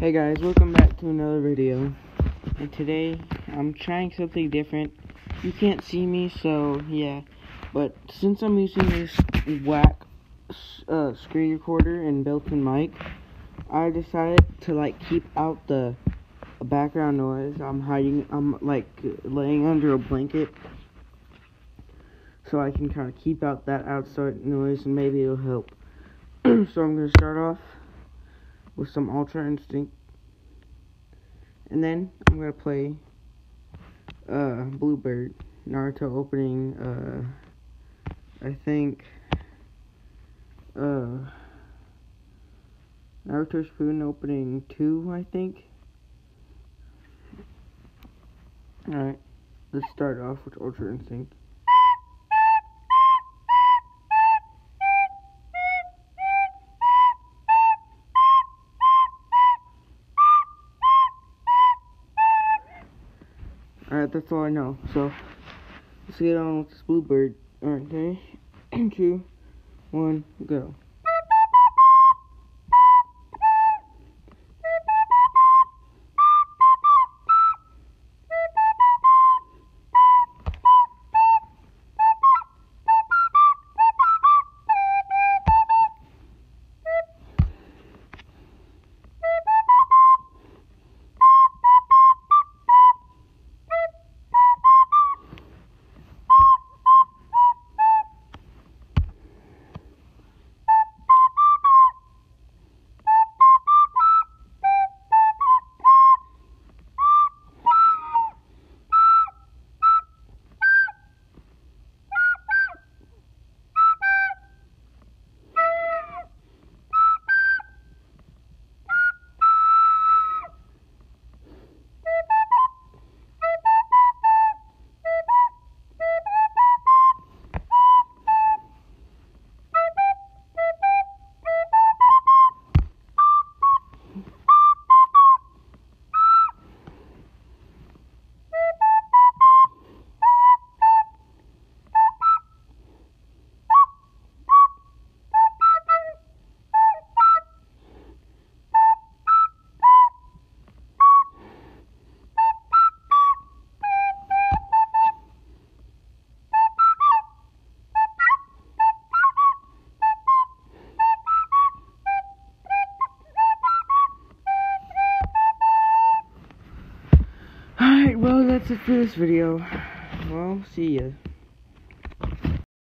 Hey guys, welcome back to another video. And today I'm trying something different. You can't see me, so yeah. But since I'm using this whack screen recorder and built-in mic, I decided to keep out the background noise. I'm laying under a blanket, so I can kind of keep out that outside noise, and maybe it'll help. So I'm gonna start off with some Ultra Instinct, and then I'm gonna play Bluebird Naruto opening. I think Naruto Shippuden opening 2. I think. All right, let's start off with Ultra Instinct. Alright, that's all I know. So, let's get on with this Bluebird. Alright, okay. 2, 1, go. Alright, well, that's it for this video. Well, see ya.